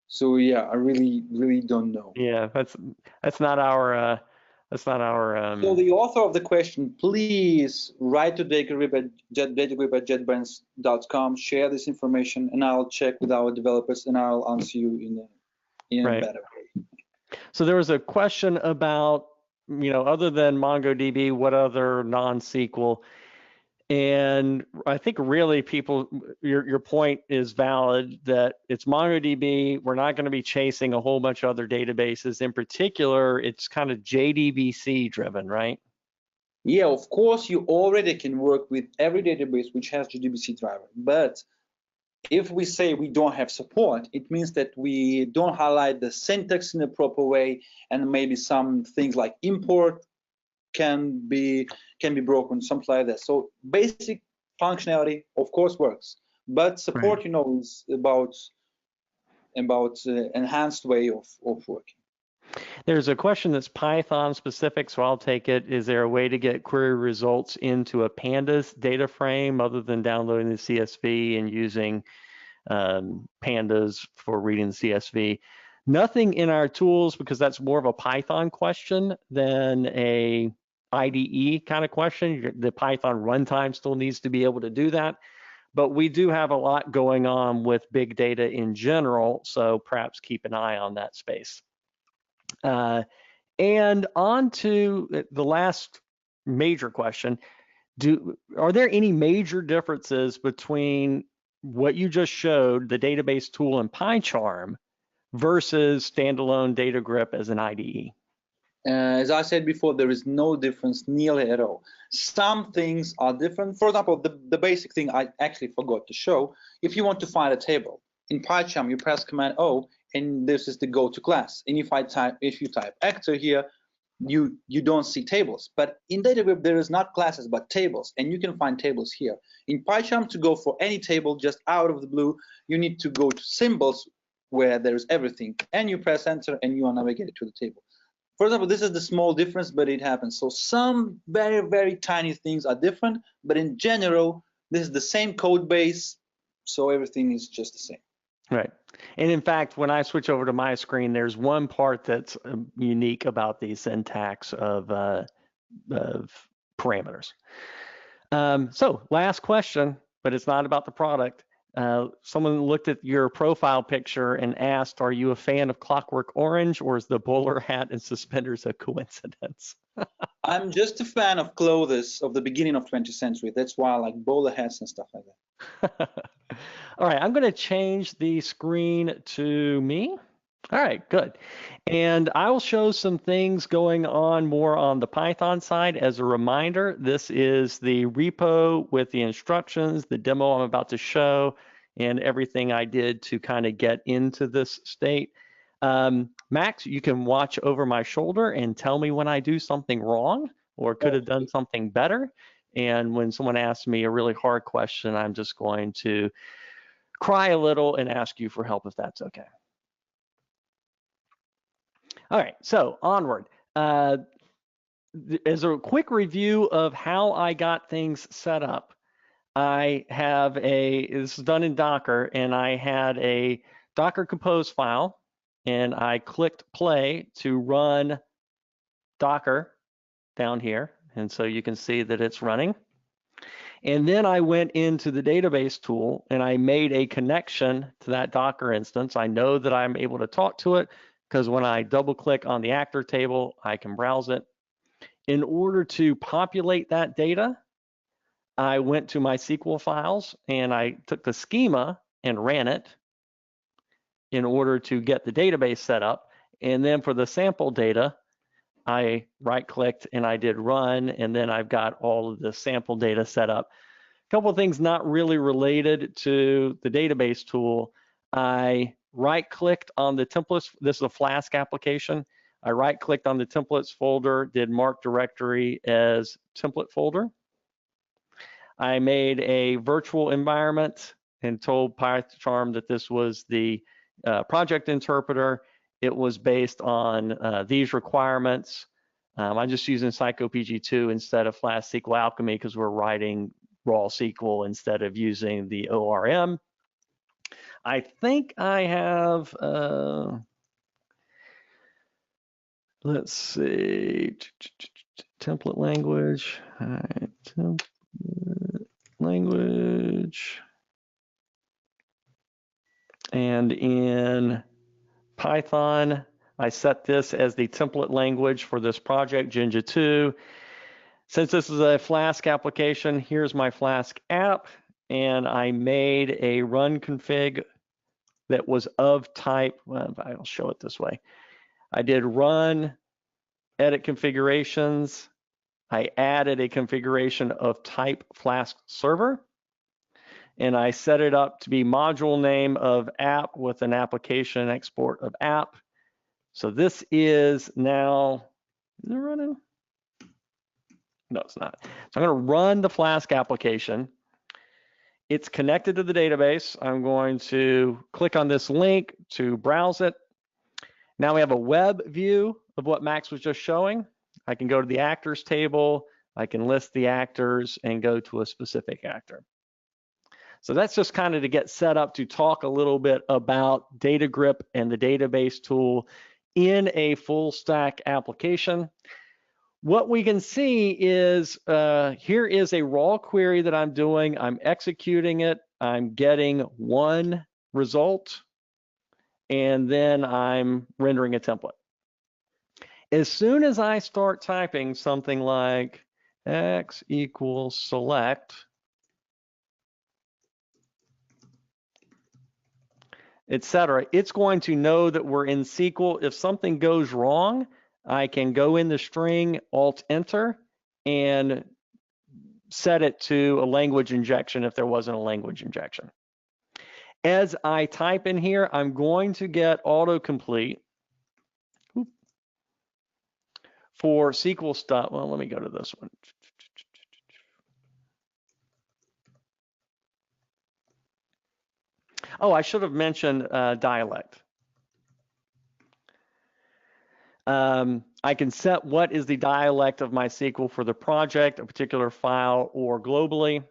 So yeah, I really don't know. Yeah, that's not our So the author of the question, please write to DataGrip at JetBrains.com, share this information, and I'll check with our developers and I'll answer you in a better way. So there was a question about, other than MongoDB, what other non-SQL? And I think really your point is valid that it's MongoDB. We're not going to be chasing a whole bunch of other databases. In particular, it's kind of JDBC driven, right? Yeah, of course, you already can work with every database which has JDBC driver. But if we say we don't have support, it means that we don't highlight the syntax in a proper way, and maybe some things like import can be broken, something like that. So basic functionality, of course, works, but support, is about enhanced way of working. There's a question that's Python specific, so I'll take it. Is there a way to get query results into a pandas data frame other than downloading the CSV and using pandas for reading the CSV? Nothing in our tools, because that's more of a Python question than a IDE kind of question. The Python runtime still needs to be able to do that, but we do have a lot going on with big data in general, so perhaps keep an eye on that space. And on to the last major question. Are there any major differences between what you just showed, the database tool in PyCharm, versus standalone DataGrip as an IDE? As I said before, there is no difference nearly at all. Some things are different. For example, the basic thing I actually forgot to show, if you want to find a table, in PyCharm, you press Command O, and this is the go-to class. And if you type actor here, you don't see tables. But in DataGrip, there is not classes, but tables, and you can find tables here. In PyCharm, to go for any table just out of the blue, you need to go to symbols where there is everything, and you press enter, and you are navigated to the table. For example, this is the small difference, but it happens. So some very, very tiny things are different, but in general, this is the same code base, so everything is just the same. Right. And in fact, when I switch over to my screen, there's one part that's unique about the syntax of parameters. So last question, but it's not about the product. Someone looked at your profile picture and asked, are you a fan of Clockwork Orange, or is the bowler hat and suspenders a coincidence? I'm just a fan of clothes of the beginning of 20th century. That's why I like bowler hats and stuff like that. All right, I'm going to change the screen to me. All right, good. And I will show some things going on more on the Python side. As a reminder, this is the repo with the instructions, the demo I'm about to show, and everything I did to kind of get into this state. Max, you can watch over my shoulder and tell me when I do something wrong or could have done something better. And when someone asks me a really hard question, I'm just going to cry a little and ask you for help if that's okay. All right, so onward. As a quick review of how I got things set up, I have this is done in Docker, and I had a Docker Compose file, and I clicked play to run Docker down here, and so you can see that it's running. And then I went into the database tool and I made a connection to that Docker instance. I know that I'm able to talk to it because when I double click on the actor table, I can browse it. In order to populate that data, I went to my SQL files and I took the schema and ran it in order to get the database set up. And then for the sample data, I right-clicked and I did run, and then I've got all of the sample data set up. A couple of things not really related to the database tool. I right-clicked on the templates. This is a Flask application. I right-clicked on the templates folder, did mark directory as template folder. I made a virtual environment and told PyCharm that this was the project interpreter. It was based on these requirements. I'm just using PsychoPG2 instead of Flask SQL Alchemy because we're writing raw SQL instead of using the ORM. I think I have, let's see, template language. All right, template language. And in Python, I set this as the template language for this project, Jinja 2. Since this is a Flask application, here's my Flask app, and I made a run config that was of type, well, I'll show it this way. I did run, edit configurations. I added a configuration of type Flask server, and I set it up to be module name of app with an application export of app. So this is now, is it running? No, it's not. So I'm going to run the Flask application. It's connected to the database. I'm going to click on this link to browse it. Now we have a web view of what Max was just showing. I can go to the actors table. I can list the actors and go to a specific actor. So that's just kind of to get set up to talk a little bit about DataGrip and the database tool in a full stack application. What we can see is here is a raw query that I'm doing. I'm executing it. I'm getting one result, and then I'm rendering a template. As soon as I start typing something like x equals select, etc., it's going to know that we're in SQL. If something goes wrong, I can go in the string, Alt-Enter, and set it to a language injection if there wasn't a language injection. As I type in here, I'm going to get autocomplete for SQL stuff. Well, let me go to this one. Oh, I should have mentioned dialect. I can set what is the dialect of my SQL for the project, a particular file, or globally.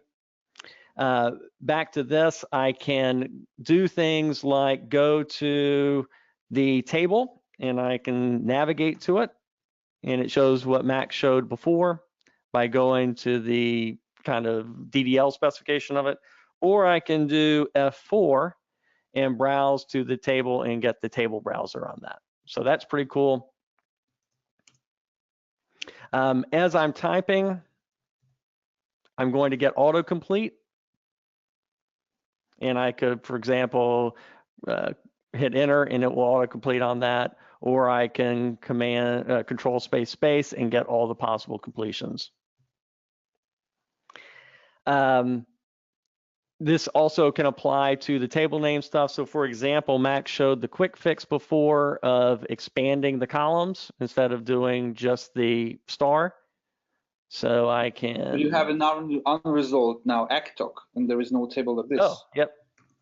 Back to this, I can do things like go to the table and I can navigate to it, and it shows what Max showed before by going to the kind of DDL specification of it, or I can do F4 and browse to the table and get the table browser on that. So that's pretty cool. As I'm typing, I'm going to get autocomplete. And I could, for example, hit enter and it will autocomplete on that. Or I can command control space space and get all the possible completions. This also can apply to the table name stuff. So for example, Max showed the quick fix before of expanding the columns instead of doing just the star. So I can. But you have an unresolved now ACTOC, and there is no table like this. Oh, yep.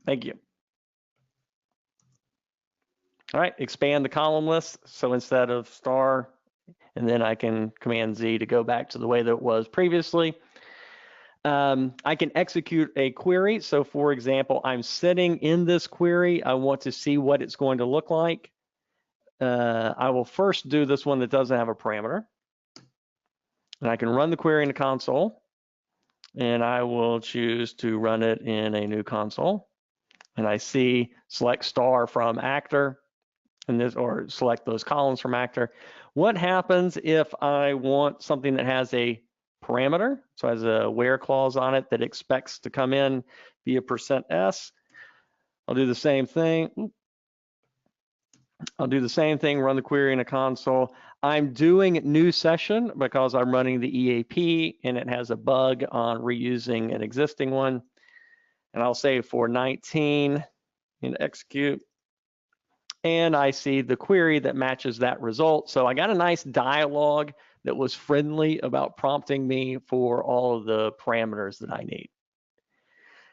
Thank you. All right, expand the column list. So instead of star, and then I can Command Z to go back to the way that it was previously. I can execute a query. So for example, I'm sitting in this query. I want to see what it's going to look like. I will first do this one that doesn't have a parameter. And I can run the query in the console. And I will choose to run it in a new console. And I see select star from actor, and this, or select those columns from actor. What happens if I want something that has a parameter, so has a where clause on it that expects to come in via %s? I'll do the same thing. I'll do the same thing, run the query in a console. I'm doing new session because I'm running the EAP and it has a bug on reusing an existing one. And I'll say for 19 and execute. and I see the query that matches that result. So I got a nice dialogue that was friendly about prompting me for all of the parameters that I need.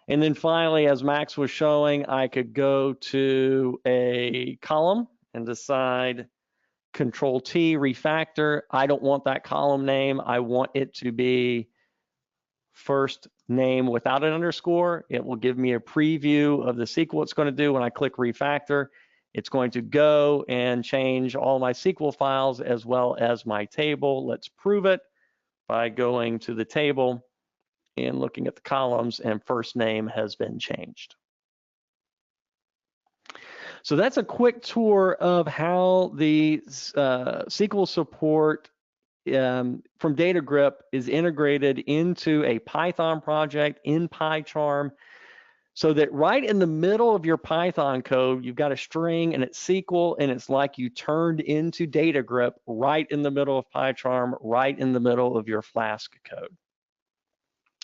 And then finally, as Max was showing, I could go to a column and decide Control T, refactor. I don't want that column name. I want it to be first name without an underscore. It will give me a preview of the SQL it's going to do when I click refactor. It's going to go and change all my SQL files as well as my table. Let's prove it by going to the table and looking at the columns, and first name has been changed. So that's a quick tour of how the SQL support from DataGrip is integrated into a Python project in PyCharm, so that right in the middle of your Python code, you've got a string and it's SQL, and it's like you turned into DataGrip right in the middle of PyCharm, right in the middle of your Flask code.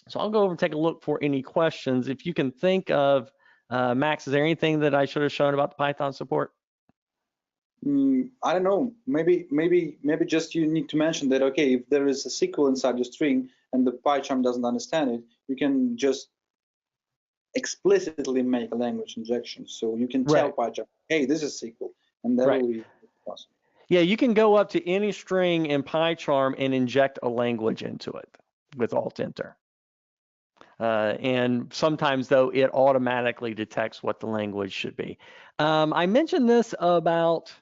So I'll go over and take a look for any questions. If you can think of, Max, is there anything that I should have shown about the Python support? I don't know. Maybe just you need to mention that, okay, if there is a SQL inside your string and the PyCharm doesn't understand it, you can just explicitly make a language injection. So you can tell PyCharm, hey, this is SQL, and that will be possible. Yeah, you can go up to any string in PyCharm and inject a language into it with Alt-Enter. And sometimes, though, it automatically detects what the language should be. I mentioned this about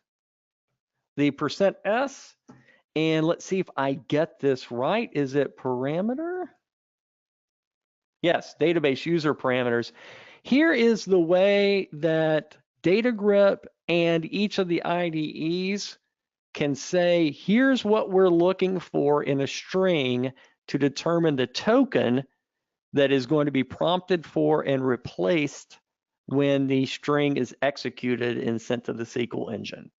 the %s, and let's see if I get this right. Is it parameter? Yes, database user parameters. Here is the way that DataGrip and each of the IDEs can say, here's what we're looking for in a string to determine the token that is going to be prompted for and replaced when the string is executed and sent to the SQL engine.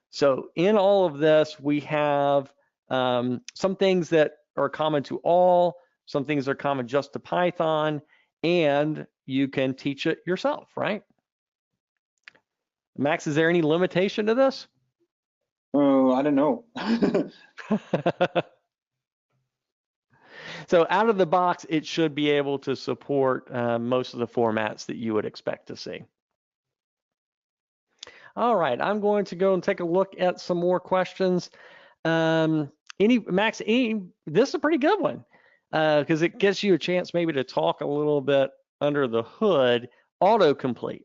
So in all of this, we have some things that are common to all, some things are common just to Python, and you can teach it yourself, right? Max, is there any limitation to this? Oh, I don't know. So out of the box, it should be able to support most of the formats that you would expect to see. All right, I'm going to go and take a look at some more questions. Max, this is a pretty good one because it gives you a chance maybe to talk a little bit under the hood. Autocomplete.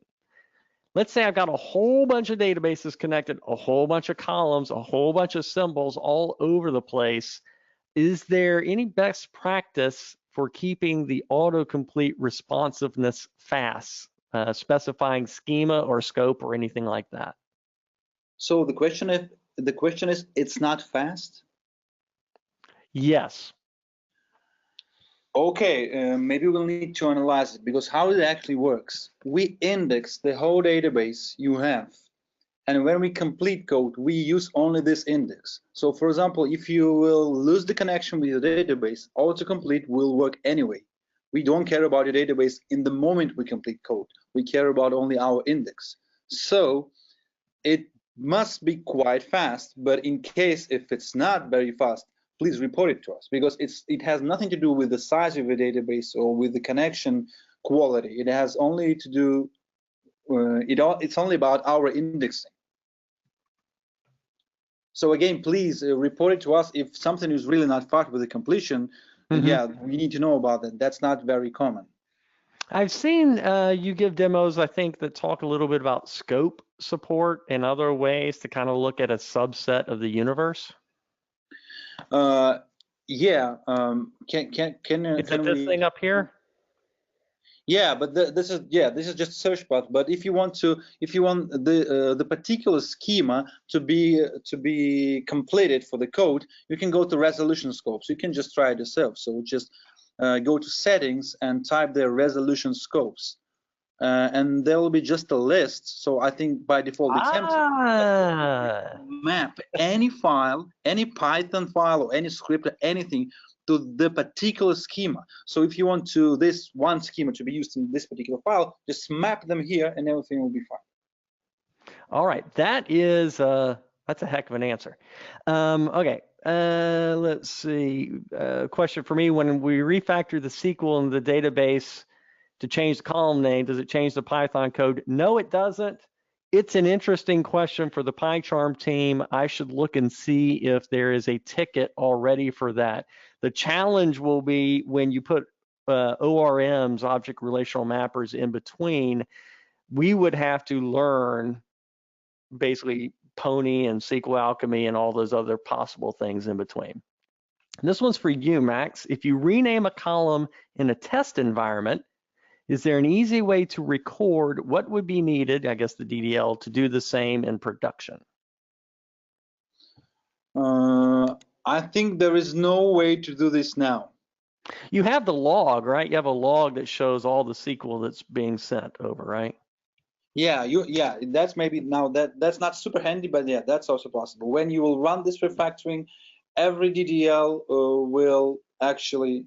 Let's say I've got a whole bunch of databases connected, a whole bunch of columns, a whole bunch of symbols all over the place. Is there any best practice for keeping the autocomplete responsiveness fast, specifying schema or scope or anything like that? So the question is, it's not fast? Yes. Okay, maybe we'll need to analyze it, because how it actually works. We index the whole database you have, and when we complete code, we use only this index. So for example, if you will lose the connection with your database, autocomplete will work anyway. We don't care about your database in the moment we complete code. We care about only our index. So it must be quite fast, but in case if it's not very fast, please report it to us, because it has nothing to do with the size of your database or with the connection quality. It has only to do, it's only about our indexing. So again, please report it to us if something is really not fast with the completion. Yeah, we need to know about that. That's not very common. I've seen you give demos, I think, that talk a little bit about scope support and other ways to kind of look at a subset of the universe. Yeah. Is it this thing up here? Yeah, but this is just a search bar. But if you want the particular schema to be completed for the code, you can go to resolution scopes. You can just try it yourself. So just go to settings and type there resolution scopes, and there will be just a list. So I think by default it's empty. Map any file, any Python file or any script or anything to the particular schema. So if you want this one schema to be used in this particular file, just map them here and everything will be fine. All right, that's a heck of an answer. Okay, let's see. Question for me: when we refactor the SQL in the database to change the column name, does it change the Python code? No, it doesn't. It's an interesting question for the PyCharm team. I should look and see if there is a ticket already for that. The challenge will be when you put ORMs, object relational mappers, in between, we would have to learn basically Pony and SQL Alchemy and all those other possible things in between. And this one's for you, Max. If you rename a column in a test environment, is there an easy way to record what would be needed, I guess the DDL, to do the same in production? I think there is no way to do this now. You have the log, right? You have a log that shows all the SQL that's being sent over, right? Yeah, that's maybe now that's not super handy, but yeah, that's also possible. When you will run this refactoring, every DDL will actually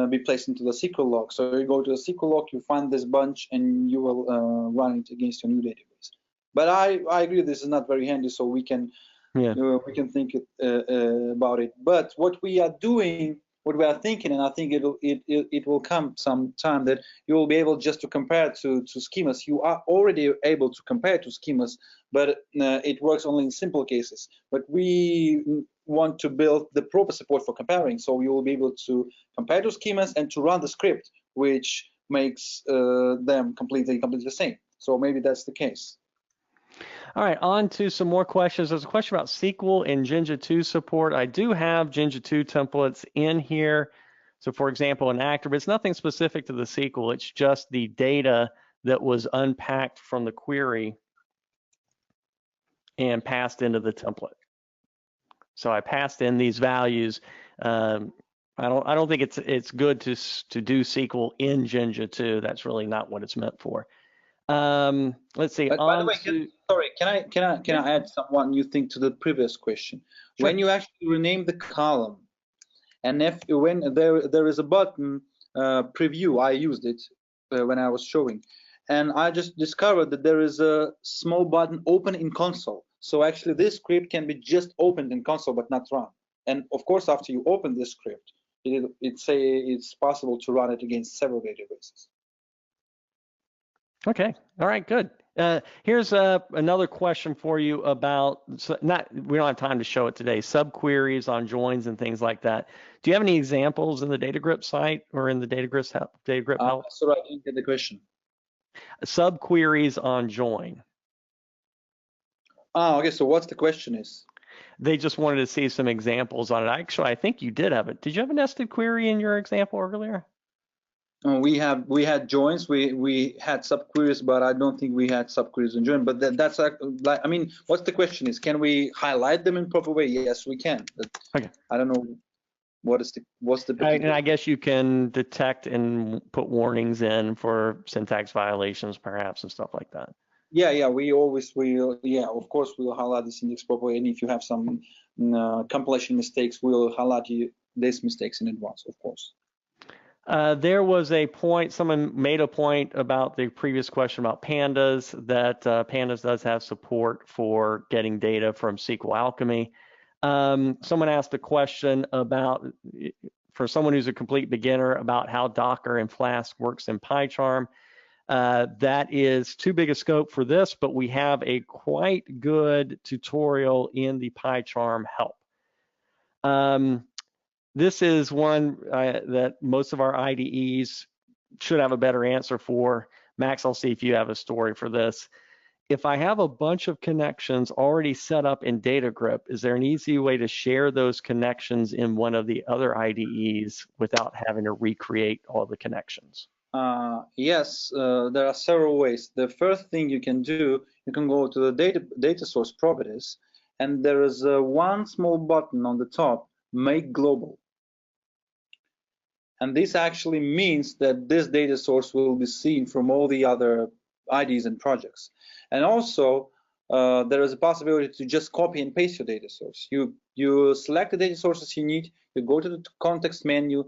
be placed into the SQL log. So you go to the SQL log, you find this bunch, and you will run it against your new database. But I agree this is not very handy, so we can think about it. But what we are doing, what we are thinking, and I think it will come some time that you will be able just to compare to schemas. You are already able to compare to schemas, but it works only in simple cases. But we want to build the proper support for comparing, so you will be able to compare to schemas and to run the script, which makes them completely the same. So maybe that's the case. All right, on to some more questions. There's a question about SQL and Jinja 2 support. I do have Jinja 2 templates in here. So for example, an actor, but it's nothing specific to the SQL. It's just the data that was unpacked from the query and passed into the template. So I passed in these values. I don't think it's good to do SQL in Jinja 2. That's really not what it's meant for. Let's see. But by the way, can I add one new thing to the previous question? Sure. When you actually rename the column, and when there is a button preview, I used it when I was showing, and I just discovered that there is a small button open in console. So actually, this script can be just opened in console but not run. And of course, after you open this script, it's possible to run it against several databases. Okay. All right. Good. Here's another question for you about we don't have time to show it today. Subqueries on joins and things like that. Do you have any examples in the DataGrip site or in the DataGrip help? Sorry, I didn't get the question. Subqueries on join. Oh, okay. So what's the question is? They just wanted to see some examples on it. Actually, I think you did have it. Did you have a nested query in your example earlier? We had joins, we had subqueries, but I don't think we had subqueries and join. But that's like, I mean, what's the question is, can we highlight them in proper way? Yes, we can. But okay. I don't know what's the. And I guess you can detect and put warnings in for syntax violations, perhaps, and stuff like that. Yeah, we always will. Yeah, of course we'll highlight the syntax proper way, and if you have some compilation mistakes, we'll highlight these mistakes in advance, of course. There was a point, someone made a point about the previous question about pandas, that pandas does have support for getting data from SQL Alchemy. Someone asked a question about, for someone who's a complete beginner, about how Docker and Flask works in PyCharm. That is too big a scope for this, but we have a quite good tutorial in the PyCharm help. This is one that most of our IDEs should have a better answer for. Max, I'll see if you have a story for this. If I have a bunch of connections already set up in DataGrip, is there an easy way to share those connections in one of the other IDEs without having to recreate all the connections? Yes, there are several ways. The first thing you can do, you can go to the data source properties, and there is one small button on the top, Make Global. And this actually means that this data source will be seen from all the other IDs and projects. And also, there is a possibility to just copy and paste your data source. You select the data sources you need, you go to the context menu,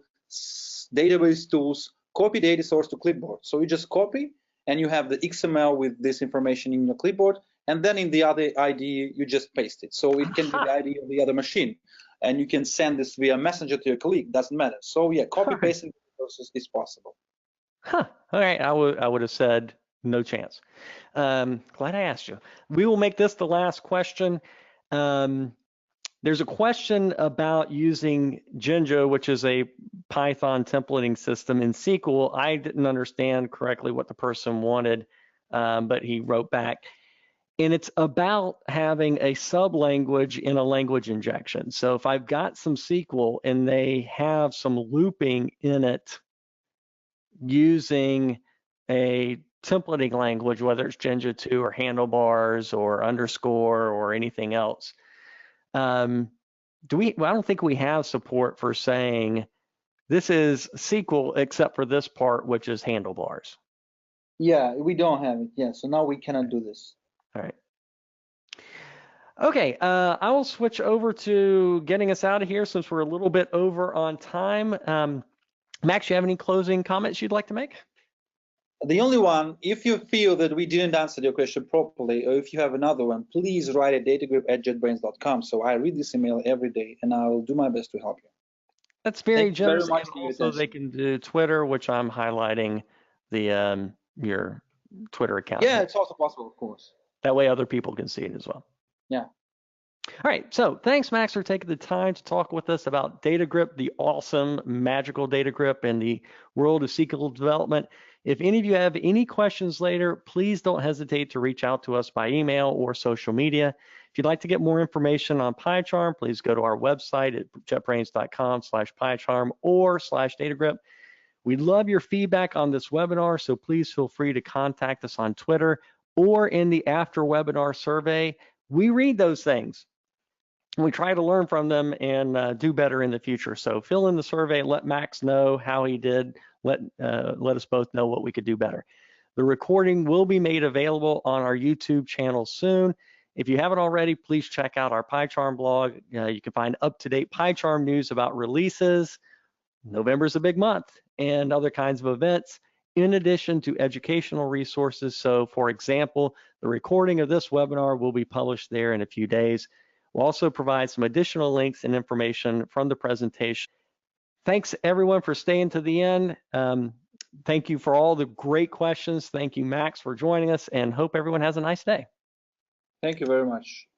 database tools, copy data source to clipboard. So you just copy, and you have the XML with this information in your clipboard, and then in the other IDE, you just paste it. So it can be the IDE of the other machine, and you can send this via messenger to your colleague, doesn't matter. So yeah, copy pasting process is possible. Huh. All right, I would have said no chance. Glad I asked you. We will make this the last question. There's a question about using Jinja, which is a Python templating system in SQL. I didn't understand correctly what the person wanted, but he wrote back. And it's about having a sub-language in a language injection. So if I've got some SQL and they have some looping in it using a templating language, whether it's Jinja 2 or handlebars or underscore or anything else, I don't think we have support for saying this is SQL except for this part, which is handlebars. Yeah, we don't have it. Yeah, so now we cannot do this. All right. Okay, I will switch over to getting us out of here since we're a little bit over on time. Max, you have any closing comments you'd like to make? The only one, if you feel that we didn't answer your question properly, or if you have another one, please write at datagrip@jetbrains.com. So I read this email every day, and I will do my best to help you. That's very generous. Very much And also, they can do Twitter, which I'm highlighting the your Twitter account. Yeah, it's also possible, of course. That way, other people can see it as well. Yeah. All right, so thanks, Max, for taking the time to talk with us about DataGrip, the awesome, magical DataGrip, and the world of SQL development. If any of you have any questions later, please don't hesitate to reach out to us by email or social media. If you'd like to get more information on PyCharm, please go to our website at jetbrains.com/PyCharm or /DataGrip. We'd love your feedback on this webinar, so please feel free to contact us on Twitter or in the after webinar survey. We read those things. We try to learn from them and do better in the future. So fill in the survey, let Max know how he did, let us both know what we could do better. The recording will be made available on our YouTube channel soon. If you haven't already, please check out our PyCharm blog. You can find up-to-date PyCharm news about releases. November's a big month, and other kinds of events, in addition to educational resources. So for example, the recording of this webinar will be published there in a few days. We'll also provide some additional links and information from the presentation. Thanks everyone for staying to the end. Thank you for all the great questions. Thank you, Max, for joining us, and hope everyone has a nice day. Thank you very much.